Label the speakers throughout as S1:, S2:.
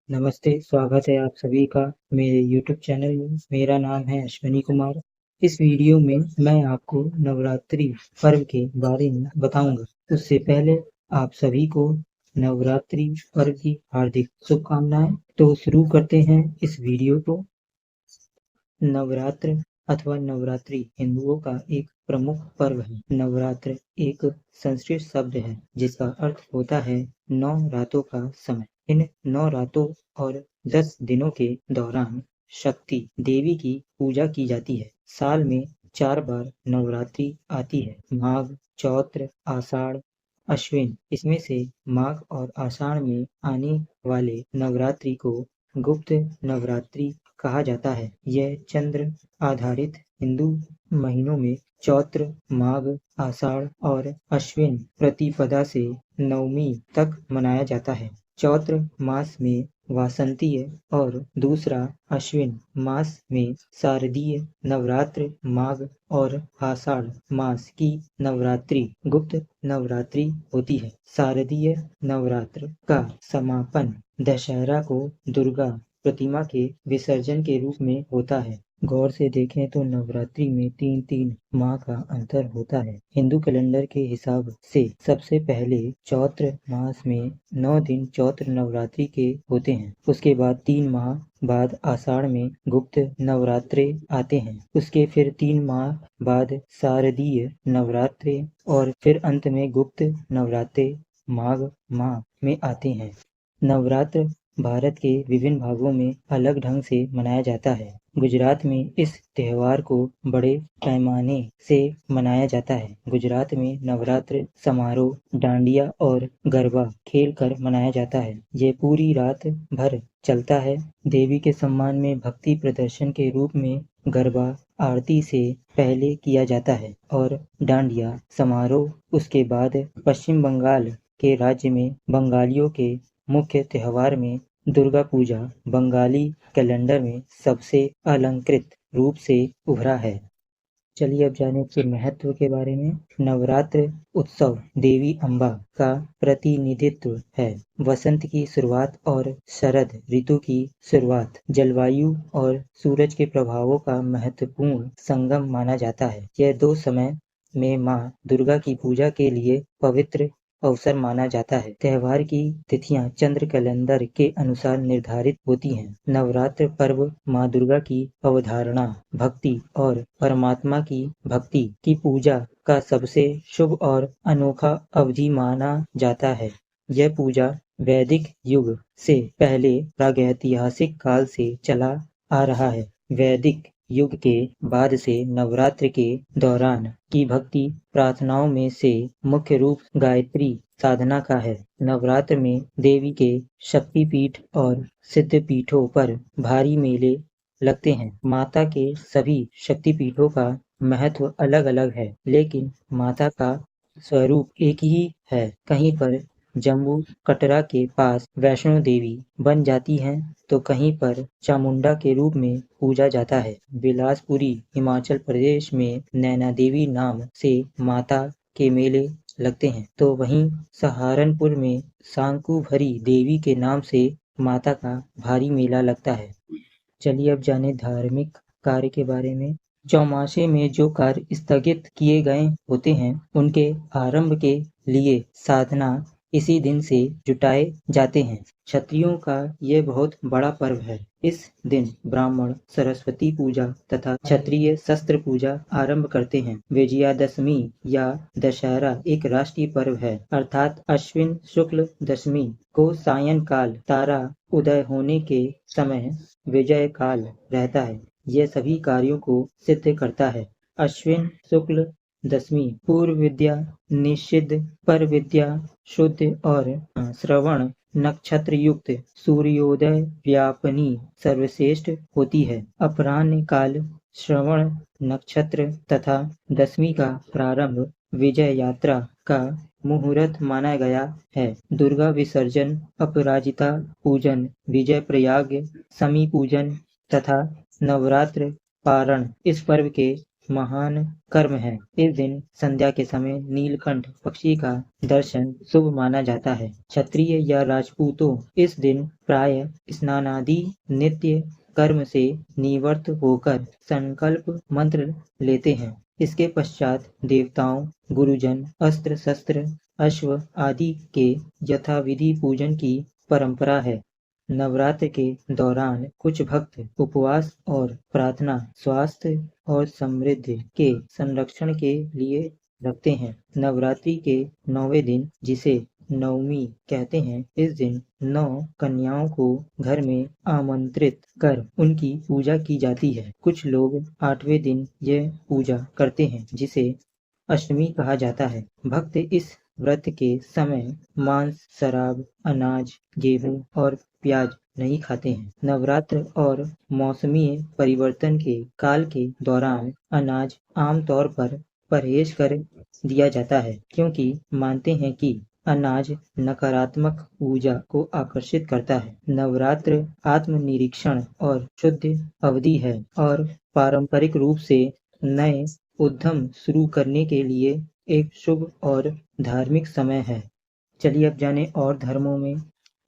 S1: नमस्ते, स्वागत है आप सभी का मेरे YouTube चैनल में। मेरा नाम है अश्विनी कुमार। इस वीडियो में मैं आपको नवरात्रि पर्व के बारे में बताऊंगा। उससे पहले आप सभी को नवरात्रि पर्व की हार्दिक शुभकामनाएं। तो शुरू करते हैं इस वीडियो को। नवरात्र अथवा नवरात्रि हिंदुओं का एक प्रमुख पर्व है। नवरात्र एक संस्कृत शब्द है जिसका अर्थ होता है 9 रातों का समय। इन 9 रातों और 10 दिनों के दौरान शक्ति देवी की पूजा की जाती है। साल में 4 बार नवरात्रि आती है: माघ, चैत्र, आषाढ़, अश्विन। इसमें से माघ और आषाढ़ में आने वाले नवरात्रि को गुप्त नवरात्रि कहा जाता है। यह चंद्र आधारित हिंदू महीनों में चैत्र, माघ, आषाढ़ और अश्विन प्रतिपदा से नवमी तक मनाया जाता है। चैत्र मास में वासंतीय और दूसरा अश्विन मास में शारदीय नवरात्र, माघ और आषाढ़ मास की नवरात्रि गुप्त नवरात्रि होती है। शारदीय नवरात्र का समापन दशहरा को दुर्गा प्रतिमा के विसर्जन के रूप में होता है। गौर से देखें तो नवरात्रि में 3-3 माह का अंतर होता है। हिंदू कैलेंडर के हिसाब से सबसे पहले चैत्र मास में 9 दिन चैत्र नवरात्रि के होते हैं। उसके बाद 3 माह बाद आषाढ़ में गुप्त नवरात्रे आते हैं। उसके फिर 3 माह बाद शारदीय नवरात्रे और फिर अंत में गुप्त नवरात्रे माघ माह में आते हैं। नवरात्र भारत के विभिन्न भागों में अलग ढंग से मनाया जाता है। गुजरात में इस त्योहार को बड़े पैमाने से मनाया जाता है। गुजरात में नवरात्र समारोह, डांडिया और गरबा खेल कर मनाया जाता है। ये पूरी रात भर चलता है। देवी के सम्मान में भक्ति प्रदर्शन के रूप में गरबा आरती से पहले किया जाता है और डांडिया समारोह उसके बाद। पश्चिम बंगाल के राज्य में बंगालियों के मुख्य त्योहार में दुर्गा पूजा बंगाली कैलेंडर में सबसे अलंकृत रूप से उभरा है। चलिए अब जाने इसके महत्व के बारे में। नवरात्र उत्सव देवी अम्बा का प्रतिनिधित्व है। वसंत की शुरुआत और शरद ऋतु की शुरुआत जलवायु और सूरज के प्रभावों का महत्वपूर्ण संगम माना जाता है। यह 2 समय में माँ दुर्गा की पूजा के लिए पवित्र अवसर माना जाता है। त्योहार की तिथियां चंद्र कैलेंडर के अनुसार निर्धारित होती हैं। नवरात्र पर्व माँ दुर्गा की अवधारणा, भक्ति और परमात्मा की भक्ति की पूजा का सबसे शुभ और अनोखा अवधि माना जाता है। यह पूजा वैदिक युग से पहले प्रागैतिहासिक काल से चला आ रहा है। वैदिक युग के बाद से नवरात्र के दौरान की भक्ति प्रार्थनाओं में से मुख्य रूप गायत्री साधना का है। नवरात्र में देवी के शक्तिपीठ और सिद्धपीठों पर भारी मेले लगते हैं। माता के सभी शक्तिपीठों का महत्व अलग अलग है, लेकिन माता का स्वरूप एक ही है। कहीं पर जम्मू कटरा के पास वैष्णो देवी बन जाती हैं तो कहीं पर चामुंडा के रूप में पूजा जाता है। बिलासपुरी हिमाचल प्रदेश में नैना देवी नाम से माता के मेले लगते हैं, तो वहीं सहारनपुर में सांकुभरी देवी के नाम से माता का भारी मेला लगता है। चलिए अब जाने धार्मिक कार्य के बारे में। चौमासे में जो कार्य स्थगित किए गए होते हैं उनके आरंभ के लिए साधना इसी दिन से जुटाए जाते हैं। क्षत्रियों का यह बहुत बड़ा पर्व है। इस दिन ब्राह्मण सरस्वती पूजा तथा क्षत्रिय शस्त्र पूजा आरंभ करते हैं। विजयादशमी या दशहरा एक राष्ट्रीय पर्व है, अर्थात अश्विन शुक्ल दशमी को सायंकाल तारा उदय होने के समय विजय काल रहता है। यह सभी कार्यों को सिद्ध करता है। अश्विन शुक्ल दशमी पूर्व विद्या निषिद्ध, पर विद्या शुद्ध और श्रवण नक्षत्र युक्त सूर्योदय व्यापनी सर्वश्रेष्ठ होती है। अपराह्न काल श्रवण नक्षत्र तथा दशमी का प्रारंभ विजय यात्रा का मुहूर्त माना गया है। दुर्गा विसर्जन, अपराजिता पूजन, विजय प्रयाग, शमी पूजन तथा नवरात्र पारण इस पर्व के महान कर्म है। इस दिन संध्या के समय नीलकंठ पक्षी का दर्शन शुभ माना जाता है। क्षत्रिय या राजपूतों इस दिन प्राय स्नानादि नित्य कर्म से निवृत्त होकर संकल्प मंत्र लेते हैं। इसके पश्चात देवताओं, गुरुजन, अस्त्र शस्त्र, अश्व आदि के यथाविधि पूजन की परंपरा है। नवरात्र के दौरान कुछ भक्त उपवास और प्रार्थना स्वास्थ्य और समृद्धि के संरक्षण के लिए रखते हैं। नवरात्रि के 9वें दिन, जिसे नवमी कहते हैं, इस दिन 9 कन्याओं को घर में आमंत्रित कर उनकी पूजा की जाती है। कुछ लोग 8वें दिन यह पूजा करते हैं, जिसे अष्टमी कहा जाता है। भक्त इस व्रत के समय मांस, शराब, अनाज, गेहूं और प्याज नहीं खाते हैं। नवरात्र और मौसमी परिवर्तन के काल के दौरान अनाज आमतौर पर परहेज कर दिया जाता है, क्योंकि मानते हैं कि अनाज नकारात्मक ऊर्जा को आकर्षित करता है। नवरात्र आत्मनिरीक्षण और शुद्ध अवधि है और पारंपरिक रूप से नए उद्यम शुरू करने के लिए एक शुभ और धार्मिक समय है। चलिए अब जाने और धर्मों में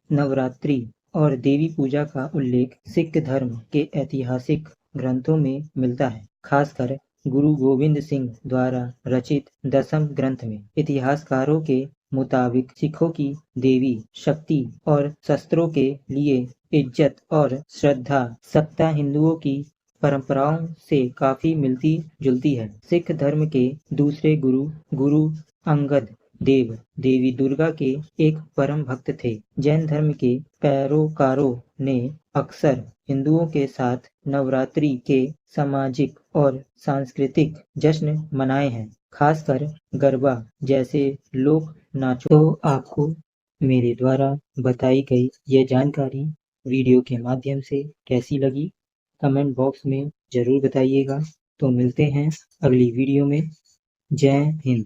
S1: नवरात्रि और देवी पूजा का उल्लेख सिख धर्म के ऐतिहासिक ग्रंथों में मिलता है, खासकर गुरु गोविंद सिंह द्वारा रचित दसम ग्रंथ में। इतिहासकारों के मुताबिक सिखों की देवी शक्ति और शस्त्रों के लिए इज्जत और श्रद्धा सत्ता हिंदुओं की परंपराओं से काफी मिलती जुलती है। सिख धर्म के दूसरे गुरु अंगद देव देवी दुर्गा के एक परम भक्त थे। जैन धर्म के पैरोकारों ने अक्सर हिंदुओं के साथ नवरात्रि के सामाजिक और सांस्कृतिक जश्न मनाए हैं, खासकर गरबा जैसे लोक नाचों। तो आपको मेरे द्वारा बताई गई यह जानकारी वीडियो के माध्यम से कैसी लगी, कमेंट बॉक्स में जरूर बताइएगा। तो मिलते हैं अगली वीडियो में। जय हिंद।